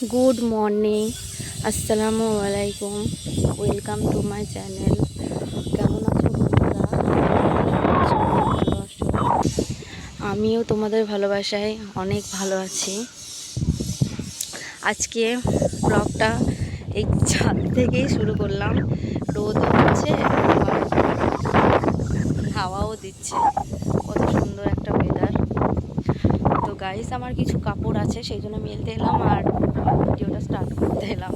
Good morning, আসসালামু আলাইকুম। Welcome to my channel. কেমন আছো বন্ধুরা? সবাই ভালো আছো? আমিও তোমাদের ভালোবাসায় অনেক ভালো আছি। আজকে ব্লগটা এই ছাদ থেকেই শুরু করলাম। রোদও হচ্ছে, আবার হাওয়াও দিচ্ছে। কত সুন্দর একটা ওয়েদার। তো গাইস, আমার কিছু কাপড় আছে, সেই জন্য মেলতে এলাম আর ভিডিওটা স্টার্ট করতে এলাম।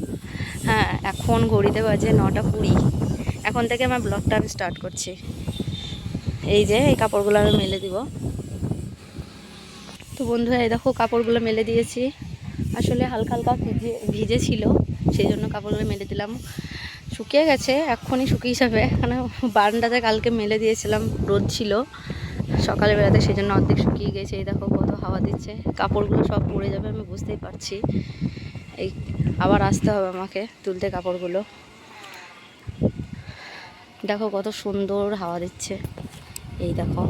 হ্যাঁ, এখন ঘড়িতে বাজে 9:20। এখন থেকে আমার ব্লগটা আমি স্টার্ট করছি। এই যে এই কাপড়গুলো আমি মেলে দিব। তো বন্ধুরা, এই দেখো কাপড়গুলো মেলে দিয়েছি। আসলে হালকা হালকা ভিজে ছিল, সেই জন্য কাপড়গুলো মেলে দিলাম। শুকিয়ে গেছে, এক্ষুনি শুকিয়ে যাবে। কারণ বারান্দাতে কালকে মেলে দিয়েছিলাম, রোদ ছিল সকালে বেলাতে, সেই জন্য অর্ধেক শুকিয়ে গেছে। এই দেখো কত হাওয়া দিচ্ছে, কাপড়গুলো সব পড়ে যাবে, আমি বুঝতেই পারছি। এই আবার আসতে হবে আমাকে তুলতে কাপড়গুলো। দেখো কত সুন্দর হাওয়া দিচ্ছে, এই দেখো।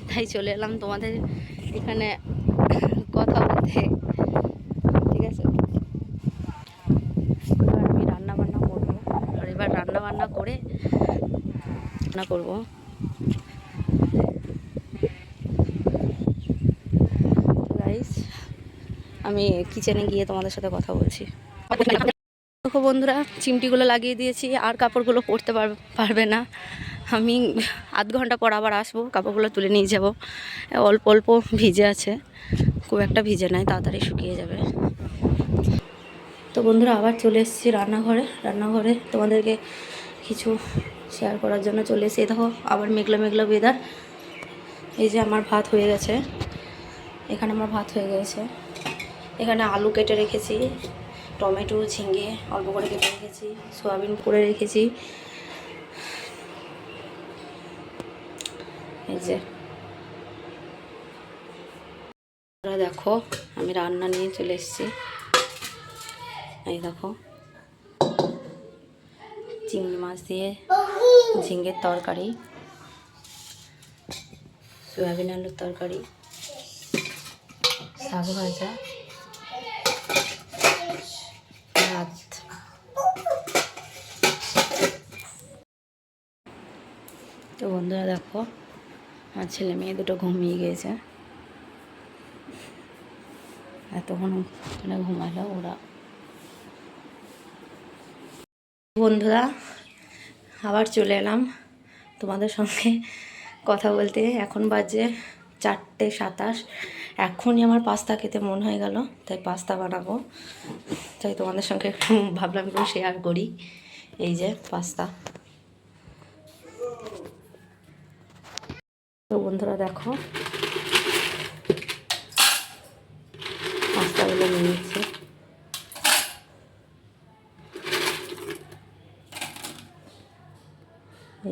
তাই চলে এলাম তোমাদের এখানে কথা বলতে, ঠিক আছে। এবার আমি রান্না বান্না করবো, আর এবার রান্না বান্না করে রান্না করবো। গাইস, আমি কিচেনে গিয়ে তোমাদের সাথে কথা বলছি। দেখো বন্ধুরা, চিমটিগুলো লাগিয়ে দিয়েছি, আর কাপড়গুলো পরতে পারবে না। আমি আধ ঘন্টা পর আবার আসবো, কাপড়গুলো তুলে নিয়ে যাব। অল্প অল্প ভিজে আছে, খুব একটা ভিজে নাই, তাড়াতাড়ি শুকিয়ে যাবে। তো বন্ধুরা, আবার চলে এসেছি রান্নাঘরে তোমাদেরকে কিছু শেয়ার করার জন্য চলে এসেছি। দেখো আবার মেঘলা মেঘলা ওয়েদার। এই যে আমার ভাত হয়ে গেছে, এখানে আমার ভাত হয়ে গেছে। এখানে আলু কেটে রেখেছি, টমেটো ঝিঙে অল্প করে কেটে রেখেছি, সয়াবিন করে রেখেছি। এই যে দেখো, আমি রান্না নিয়ে চলে এসেছি। এই দেখো, চিংড়ি মাছ দিয়ে ঝিঙের তরকারি, সয়াবিন আলুর তরকারি, শাক ভাজা, ভাত। তো বন্ধুরা দেখো, আমার ছেলে মেয়ে দুটো ঘুমিয়ে গিয়েছে, এতক্ষণ ঘুমালো ওরা। বন্ধুরা, আবার চলে এলাম তোমাদের সঙ্গে কথা বলতে। এখন বাজে 4:27। এখনই আমার পাস্তা খেতে মন হয়ে গেল, তাই পাস্তা বানাবো। তাই তোমাদের সঙ্গে ভাবলাম একটু শেয়ার করি। এই যে পাস্তা। তো বন্ধুরা দেখো, পাস্তাগুলো নিয়ে নিচ্ছি।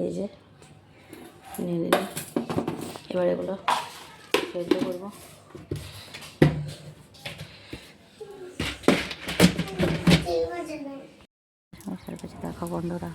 এই যে নিয়ে নিলাম, এবার এগুলো সেদ্ধ করবো। দেখো বন্ধুরা,